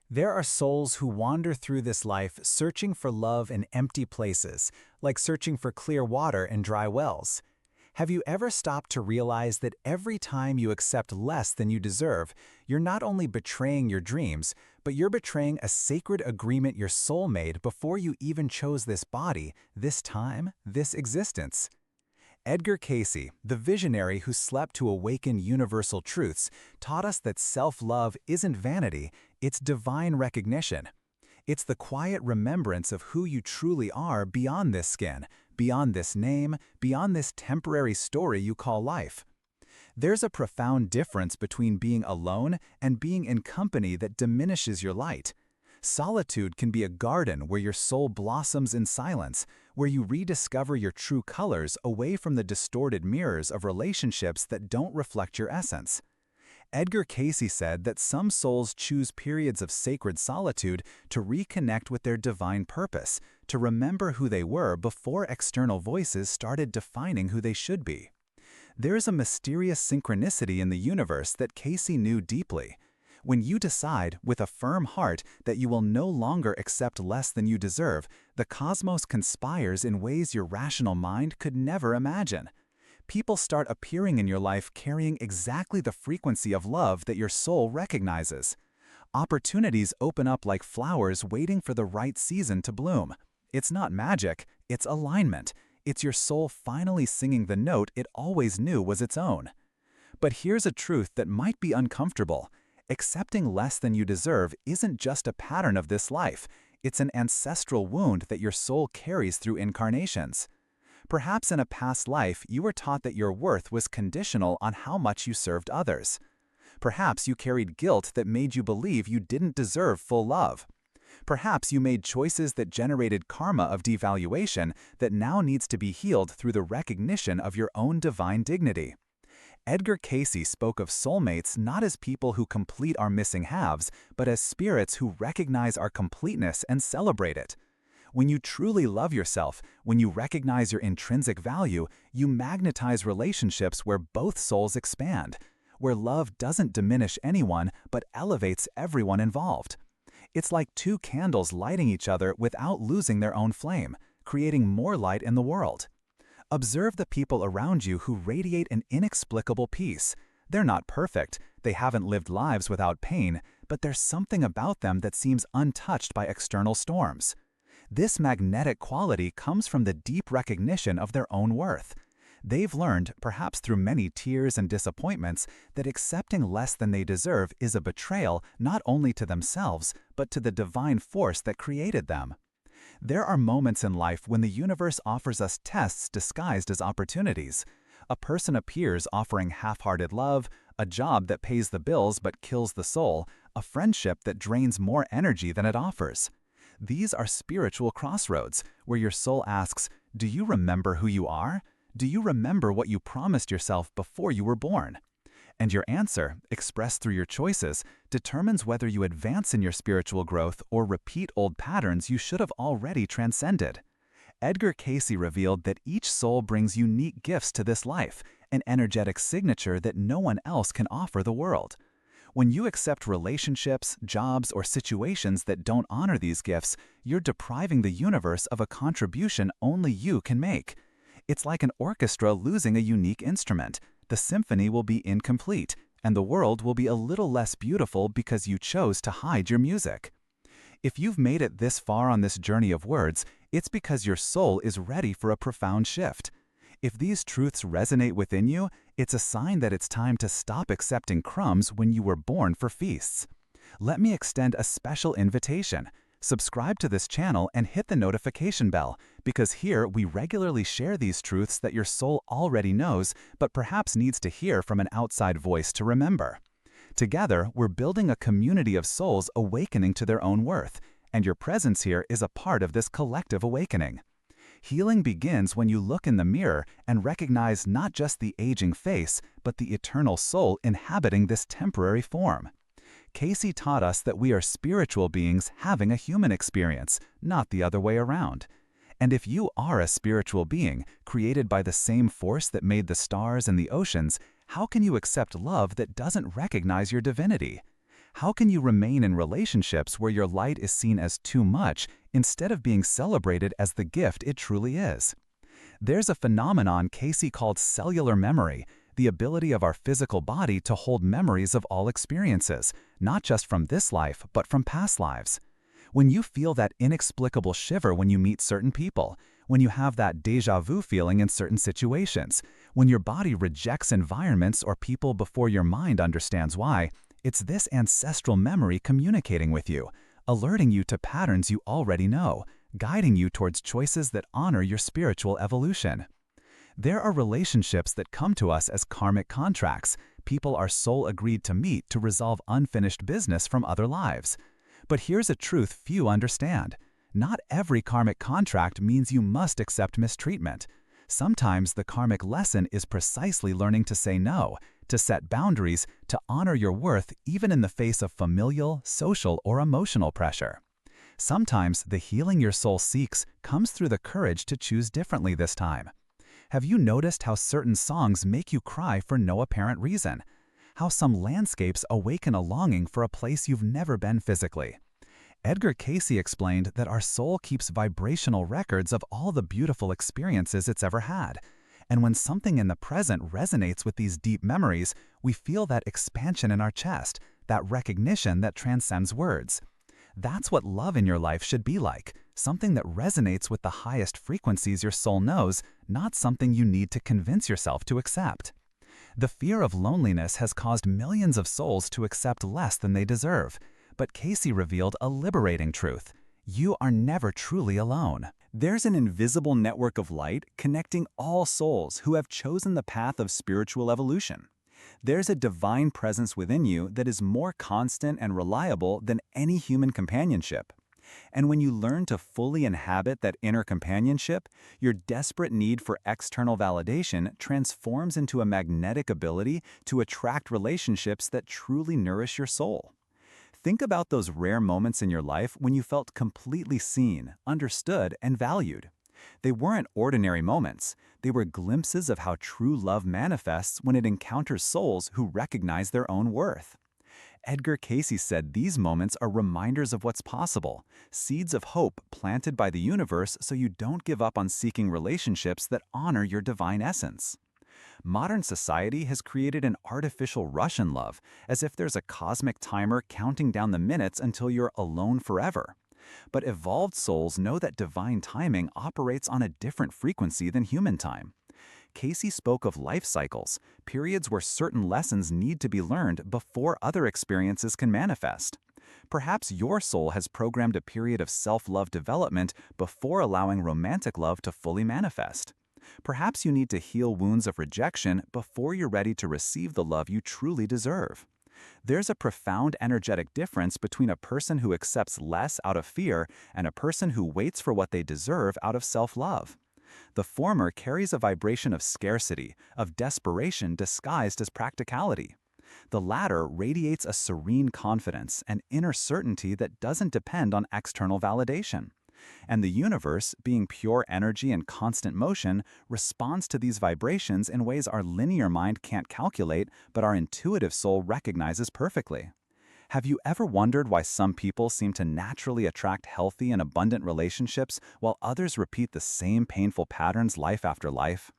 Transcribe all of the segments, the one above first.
There are souls who wander through this life searching for love in empty places, like searching for clear water in dry wells. Have you ever stopped to realize that every time you accept less than you deserve, you're not only betraying your dreams, but you're betraying a sacred agreement your soul made before you even chose this body, this time, this existence? Edgar Cayce, the visionary who slept to awaken universal truths, taught us that self-love isn't vanity, it's divine recognition. It's the quiet remembrance of who you truly are beyond this skin, beyond this name, beyond this temporary story you call life. There's a profound difference between being alone and being in company that diminishes your light. Solitude can be a garden where your soul blossoms in silence, where you rediscover your true colors away from the distorted mirrors of relationships that don't reflect your essence. Edgar Cayce said that some souls choose periods of sacred solitude to reconnect with their divine purpose, to remember who they were before external voices started defining who they should be. There's a mysterious synchronicity in the universe that Cayce knew deeply. When you decide, with a firm heart, that you will no longer accept less than you deserve, the cosmos conspires in ways your rational mind could never imagine. People start appearing in your life carrying exactly the frequency of love that your soul recognizes. Opportunities open up like flowers waiting for the right season to bloom. It's not magic, it's alignment. It's your soul finally singing the note it always knew was its own. But here's a truth that might be uncomfortable. Accepting less than you deserve isn't just a pattern of this life, it's an ancestral wound that your soul carries through incarnations. Perhaps in a past life you were taught that your worth was conditional on how much you served others. Perhaps you carried guilt that made you believe you didn't deserve full love. Perhaps you made choices that generated karma of devaluation that now needs to be healed through the recognition of your own divine dignity. Edgar Cayce spoke of soulmates not as people who complete our missing halves, but as spirits who recognize our completeness and celebrate it. When you truly love yourself, when you recognize your intrinsic value, you magnetize relationships where both souls expand, where love doesn't diminish anyone but elevates everyone involved. It's like two candles lighting each other without losing their own flame, creating more light in the world. Observe the people around you who radiate an inexplicable peace. They're not perfect, they haven't lived lives without pain, but there's something about them that seems untouched by external storms. This magnetic quality comes from the deep recognition of their own worth. They've learned, perhaps through many tears and disappointments, that accepting less than they deserve is a betrayal not only to themselves, but to the divine force that created them. There are moments in life when the universe offers us tests disguised as opportunities. A person appears offering half-hearted love, a job that pays the bills but kills the soul, a friendship that drains more energy than it offers. These are spiritual crossroads, where your soul asks, do you remember who you are? Do you remember what you promised yourself before you were born? And your answer, expressed through your choices, determines whether you advance in your spiritual growth or repeat old patterns you should have already transcended. Edgar Cayce revealed that each soul brings unique gifts to this life, an energetic signature that no one else can offer the world. When you accept relationships, jobs, or situations that don't honor these gifts, you're depriving the universe of a contribution only you can make. It's like an orchestra losing a unique instrument. The symphony will be incomplete, and the world will be a little less beautiful because you chose to hide your music. If you've made it this far on this journey of words, it's because your soul is ready for a profound shift. If these truths resonate within you, it's a sign that it's time to stop accepting crumbs when you were born for feasts. Let me extend a special invitation. Subscribe to this channel and hit the notification bell, because here we regularly share these truths that your soul already knows, but perhaps needs to hear from an outside voice to remember. Together, we're building a community of souls awakening to their own worth, and your presence here is a part of this collective awakening. Healing begins when you look in the mirror and recognize not just the aging face, but the eternal soul inhabiting this temporary form. Cayce taught us that we are spiritual beings having a human experience, not the other way around. And if you are a spiritual being, created by the same force that made the stars and the oceans, how can you accept love that doesn't recognize your divinity? How can you remain in relationships where your light is seen as too much instead of being celebrated as the gift it truly is? There's a phenomenon Cayce called cellular memory, the ability of our physical body to hold memories of all experiences, not just from this life, but from past lives. When you feel that inexplicable shiver when you meet certain people, when you have that déjà vu feeling in certain situations, when your body rejects environments or people before your mind understands why, it's this ancestral memory communicating with you, alerting you to patterns you already know, guiding you towards choices that honor your spiritual evolution. There are relationships that come to us as karmic contracts, people our soul agreed to meet to resolve unfinished business from other lives. But here's a truth few understand. Not every karmic contract means you must accept mistreatment. Sometimes the karmic lesson is precisely learning to say no, to set boundaries, to honor your worth even in the face of familial, social, or emotional pressure. Sometimes the healing your soul seeks comes through the courage to choose differently this time. Have you noticed how certain songs make you cry for no apparent reason? How some landscapes awaken a longing for a place you've never been physically? Edgar Cayce explained that our soul keeps vibrational records of all the beautiful experiences it's ever had. And when something in the present resonates with these deep memories, we feel that expansion in our chest, that recognition that transcends words. That's what love in your life should be like, something that resonates with the highest frequencies your soul knows, not something you need to convince yourself to accept. The fear of loneliness has caused millions of souls to accept less than they deserve. But Cayce revealed a liberating truth. You are never truly alone. There's an invisible network of light connecting all souls who have chosen the path of spiritual evolution. There's a divine presence within you that is more constant and reliable than any human companionship. And when you learn to fully inhabit that inner companionship, your desperate need for external validation transforms into a magnetic ability to attract relationships that truly nourish your soul. Think about those rare moments in your life when you felt completely seen, understood, and valued. They weren't ordinary moments. They were glimpses of how true love manifests when it encounters souls who recognize their own worth. Edgar Cayce said these moments are reminders of what's possible, seeds of hope planted by the universe so you don't give up on seeking relationships that honor your divine essence. Modern society has created an artificial rush in love, as if there's a cosmic timer counting down the minutes until you're alone forever. But evolved souls know that divine timing operates on a different frequency than human time. Cayce spoke of life cycles, periods where certain lessons need to be learned before other experiences can manifest. Perhaps your soul has programmed a period of self-love development before allowing romantic love to fully manifest. Perhaps you need to heal wounds of rejection before you're ready to receive the love you truly deserve. There's a profound energetic difference between a person who accepts less out of fear and a person who waits for what they deserve out of self-love. The former carries a vibration of scarcity, of desperation disguised as practicality. The latter radiates a serene confidence and inner certainty that doesn't depend on external validation. And the universe, being pure energy and constant motion, responds to these vibrations in ways our linear mind can't calculate, but our intuitive soul recognizes perfectly. Have you ever wondered why some people seem to naturally attract healthy and abundant relationships while others repeat the same painful patterns life after life?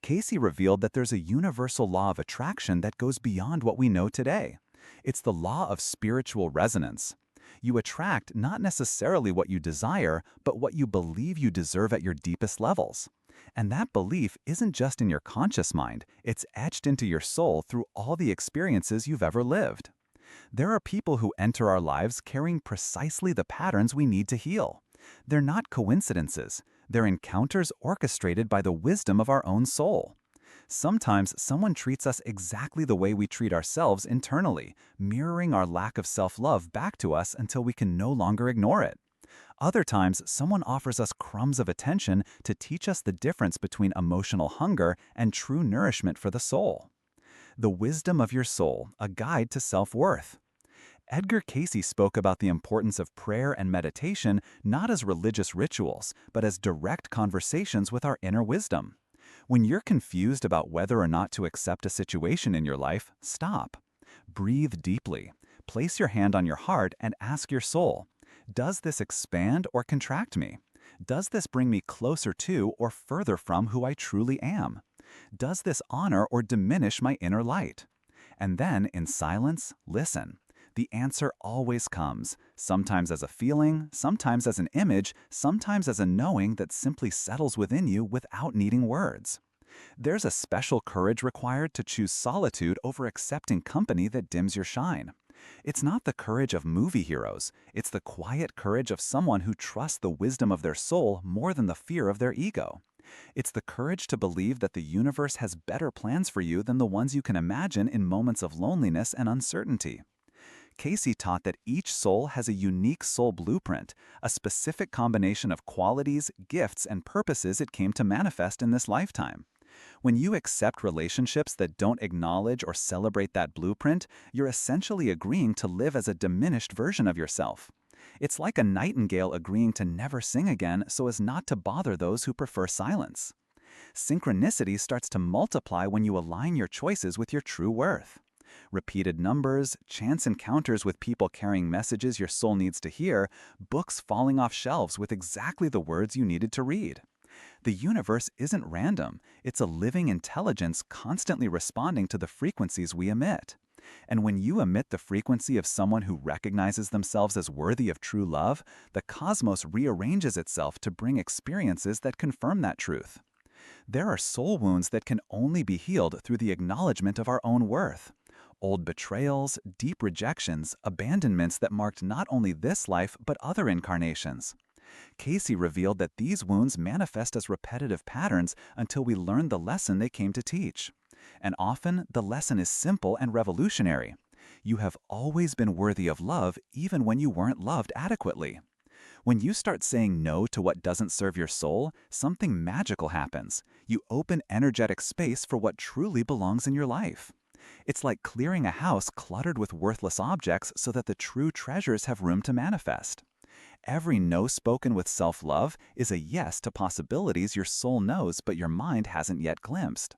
Cayce revealed that there's a universal law of attraction that goes beyond what we know today. It's the law of spiritual resonance. You attract not necessarily what you desire, but what you believe you deserve at your deepest levels. And that belief isn't just in your conscious mind, it's etched into your soul through all the experiences you've ever lived. There are people who enter our lives carrying precisely the patterns we need to heal. They're not coincidences. They're encounters orchestrated by the wisdom of our own soul. Sometimes someone treats us exactly the way we treat ourselves internally, mirroring our lack of self-love back to us until we can no longer ignore it. Other times, someone offers us crumbs of attention to teach us the difference between emotional hunger and true nourishment for the soul. The wisdom of your soul, a guide to self-worth. Edgar Cayce spoke about the importance of prayer and meditation not as religious rituals, but as direct conversations with our inner wisdom. When you're confused about whether or not to accept a situation in your life, stop. Breathe deeply. Place your hand on your heart and ask your soul, does this expand or contract me? Does this bring me closer to or further from who I truly am? Does this honor or diminish my inner light? And then, in silence, listen. The answer always comes, sometimes as a feeling, sometimes as an image, sometimes as a knowing that simply settles within you without needing words. There's a special courage required to choose solitude over accepting company that dims your shine. It's not the courage of movie heroes, it's the quiet courage of someone who trusts the wisdom of their soul more than the fear of their ego. It's the courage to believe that the universe has better plans for you than the ones you can imagine in moments of loneliness and uncertainty. Cayce taught that each soul has a unique soul blueprint, a specific combination of qualities, gifts, and purposes it came to manifest in this lifetime. When you accept relationships that don't acknowledge or celebrate that blueprint, you're essentially agreeing to live as a diminished version of yourself. It's like a nightingale agreeing to never sing again so as not to bother those who prefer silence. Synchronicity starts to multiply when you align your choices with your true worth. Repeated numbers, chance encounters with people carrying messages your soul needs to hear, books falling off shelves with exactly the words you needed to read. The universe isn't random, it's a living intelligence constantly responding to the frequencies we emit. And when you emit the frequency of someone who recognizes themselves as worthy of true love, the cosmos rearranges itself to bring experiences that confirm that truth. There are soul wounds that can only be healed through the acknowledgement of our own worth. Old betrayals, deep rejections, abandonments that marked not only this life but other incarnations. Cayce revealed that these wounds manifest as repetitive patterns until we learn the lesson they came to teach. And often, the lesson is simple and revolutionary. You have always been worthy of love even when you weren't loved adequately. When you start saying no to what doesn't serve your soul, something magical happens. You open energetic space for what truly belongs in your life. It's like clearing a house cluttered with worthless objects so that the true treasures have room to manifest. Every no spoken with self-love is a yes to possibilities your soul knows but your mind hasn't yet glimpsed.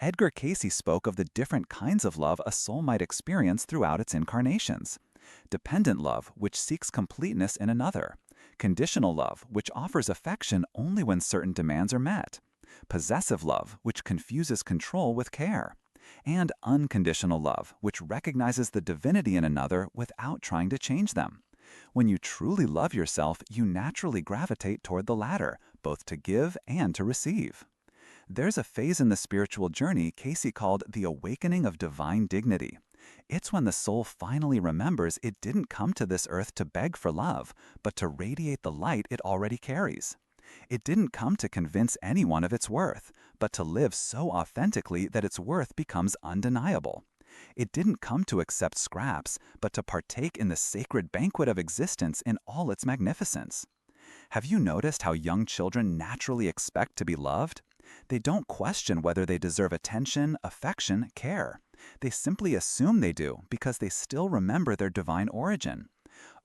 Edgar Cayce spoke of the different kinds of love a soul might experience throughout its incarnations. Dependent love, which seeks completeness in another. Conditional love, which offers affection only when certain demands are met. Possessive love, which confuses control with care. And unconditional love, which recognizes the divinity in another without trying to change them. When you truly love yourself, you naturally gravitate toward the latter, both to give and to receive. There's a phase in the spiritual journey Cayce called the awakening of divine dignity. It's when the soul finally remembers it didn't come to this earth to beg for love, but to radiate the light it already carries. It didn't come to convince anyone of its worth, but to live so authentically that its worth becomes undeniable. It didn't come to accept scraps, but to partake in the sacred banquet of existence in all its magnificence. Have you noticed how young children naturally expect to be loved? They don't question whether they deserve attention, affection, care. They simply assume they do because they still remember their divine origin.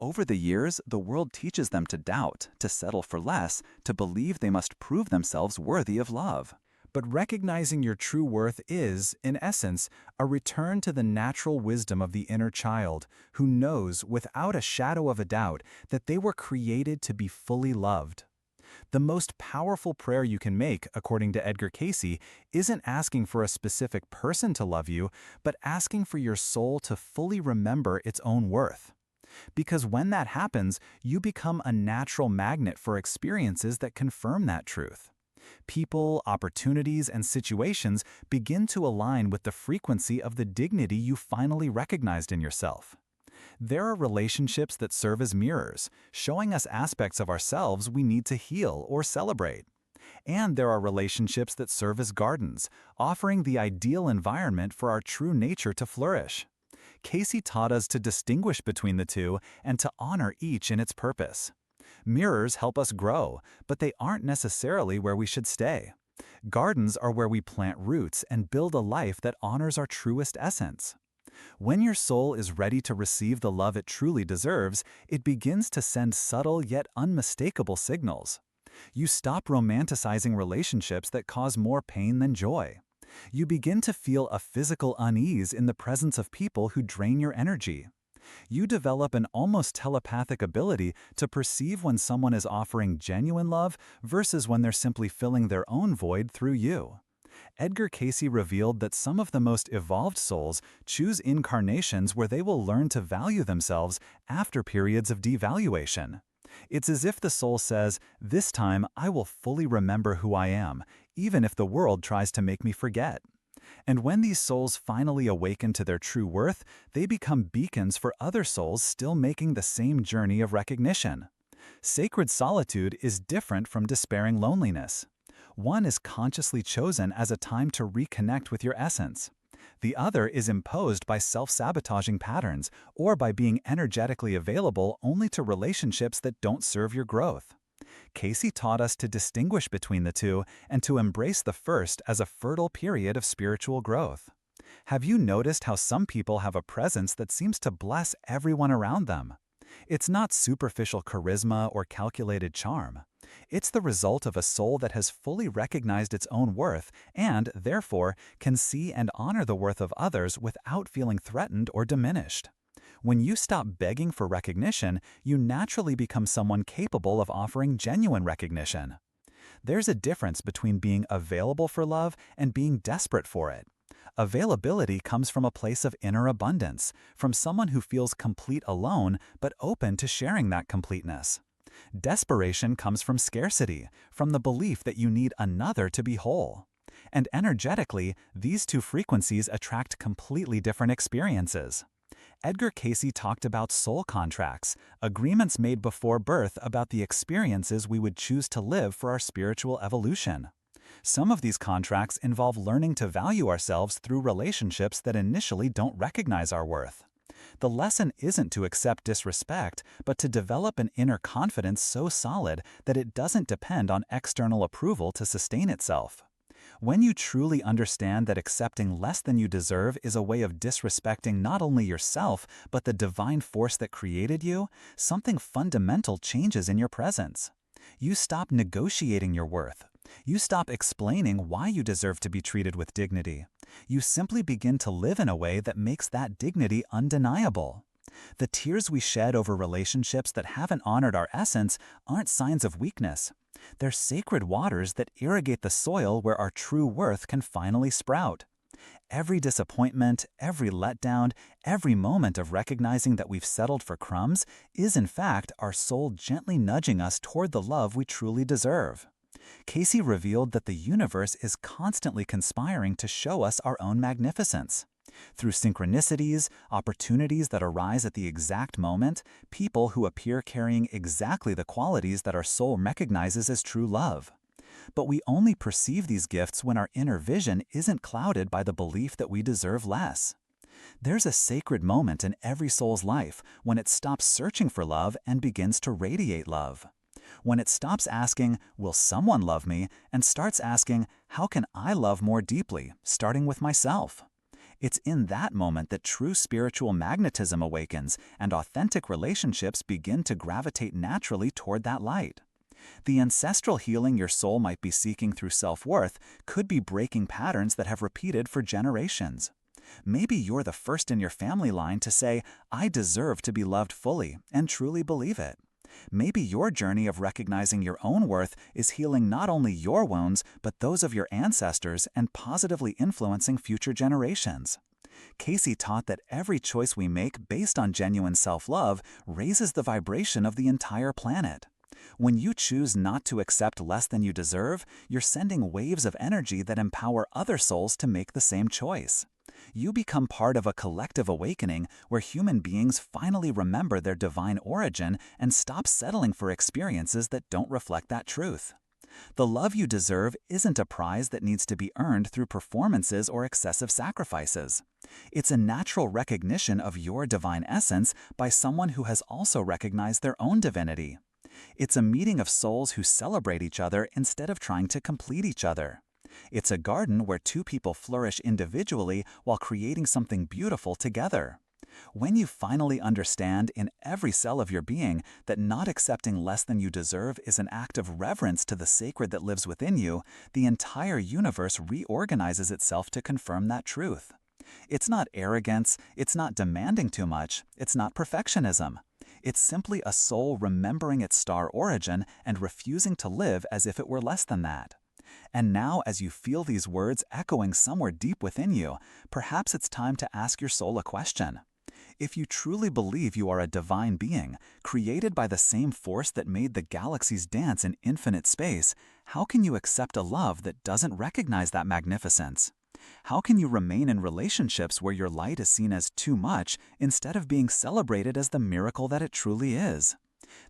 Over the years, the world teaches them to doubt, to settle for less, to believe they must prove themselves worthy of love. But recognizing your true worth is, in essence, a return to the natural wisdom of the inner child, who knows, without a shadow of a doubt, that they were created to be fully loved. The most powerful prayer you can make, according to Edgar Cayce, isn't asking for a specific person to love you, but asking for your soul to fully remember its own worth. Because when that happens, you become a natural magnet for experiences that confirm that truth. People, opportunities, and situations begin to align with the frequency of the dignity you finally recognized in yourself. There are relationships that serve as mirrors, showing us aspects of ourselves we need to heal or celebrate. And there are relationships that serve as gardens, offering the ideal environment for our true nature to flourish. Cayce taught us to distinguish between the two and to honor each in its purpose. Mirrors help us grow, but they aren't necessarily where we should stay. Gardens are where we plant roots and build a life that honors our truest essence. When your soul is ready to receive the love it truly deserves, it begins to send subtle yet unmistakable signals. You stop romanticizing relationships that cause more pain than joy. You begin to feel a physical unease in the presence of people who drain your energy. You develop an almost telepathic ability to perceive when someone is offering genuine love versus when they're simply filling their own void through you. Edgar Cayce revealed that some of the most evolved souls choose incarnations where they will learn to value themselves after periods of devaluation. It's as if the soul says, "This time I will fully remember who I am, even if the world tries to make me forget." And when these souls finally awaken to their true worth, they become beacons for other souls still making the same journey of recognition. Sacred solitude is different from despairing loneliness. One is consciously chosen as a time to reconnect with your essence. The other is imposed by self-sabotaging patterns or by being energetically available only to relationships that don't serve your growth. Cayce taught us to distinguish between the two and to embrace the first as a fertile period of spiritual growth. Have you noticed how some people have a presence that seems to bless everyone around them? It's not superficial charisma or calculated charm. It's the result of a soul that has fully recognized its own worth and, therefore, can see and honor the worth of others without feeling threatened or diminished. When you stop begging for recognition, you naturally become someone capable of offering genuine recognition. There's a difference between being available for love and being desperate for it. Availability comes from a place of inner abundance, from someone who feels complete alone but open to sharing that completeness. Desperation comes from scarcity, from the belief that you need another to be whole. And energetically, these two frequencies attract completely different experiences. Edgar Cayce talked about soul contracts, agreements made before birth about the experiences we would choose to live for our spiritual evolution. Some of these contracts involve learning to value ourselves through relationships that initially don't recognize our worth. The lesson isn't to accept disrespect, but to develop an inner confidence so solid that it doesn't depend on external approval to sustain itself. When you truly understand that accepting less than you deserve is a way of disrespecting not only yourself, but the divine force that created you, something fundamental changes in your presence. You stop negotiating your worth. You stop explaining why you deserve to be treated with dignity. You simply begin to live in a way that makes that dignity undeniable. The tears we shed over relationships that haven't honored our essence aren't signs of weakness. They're sacred waters that irrigate the soil where our true worth can finally sprout. Every disappointment, every letdown, every moment of recognizing that we've settled for crumbs is in fact our soul gently nudging us toward the love we truly deserve. Cayce revealed that the universe is constantly conspiring to show us our own magnificence. Through synchronicities, opportunities that arise at the exact moment, people who appear carrying exactly the qualities that our soul recognizes as true love. But we only perceive these gifts when our inner vision isn't clouded by the belief that we deserve less. There's a sacred moment in every soul's life when it stops searching for love and begins to radiate love. When it stops asking, "Will someone love me?" and starts asking, "How can I love more deeply?" starting with myself. It's in that moment that true spiritual magnetism awakens and authentic relationships begin to gravitate naturally toward that light. The ancestral healing your soul might be seeking through self-worth could be breaking patterns that have repeated for generations. Maybe you're the first in your family line to say, "I deserve to be loved fully," and truly believe it. Maybe your journey of recognizing your own worth is healing not only your wounds, but those of your ancestors and positively influencing future generations. Cayce taught that every choice we make based on genuine self-love raises the vibration of the entire planet. When you choose not to accept less than you deserve, you're sending waves of energy that empower other souls to make the same choice. You become part of a collective awakening where human beings finally remember their divine origin and stop settling for experiences that don't reflect that truth. The love you deserve isn't a prize that needs to be earned through performances or excessive sacrifices. It's a natural recognition of your divine essence by someone who has also recognized their own divinity. It's a meeting of souls who celebrate each other instead of trying to complete each other. It's a garden where two people flourish individually while creating something beautiful together. When you finally understand in every cell of your being that not accepting less than you deserve is an act of reverence to the sacred that lives within you, the entire universe reorganizes itself to confirm that truth. It's not arrogance, it's not demanding too much, it's not perfectionism. It's simply a soul remembering its star origin and refusing to live as if it were less than that. And now, as you feel these words echoing somewhere deep within you, perhaps it's time to ask your soul a question. If you truly believe you are a divine being, created by the same force that made the galaxies dance in infinite space, how can you accept a love that doesn't recognize that magnificence? How can you remain in relationships where your light is seen as too much instead of being celebrated as the miracle that it truly is?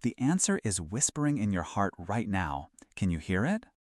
The answer is whispering in your heart right now. Can you hear it?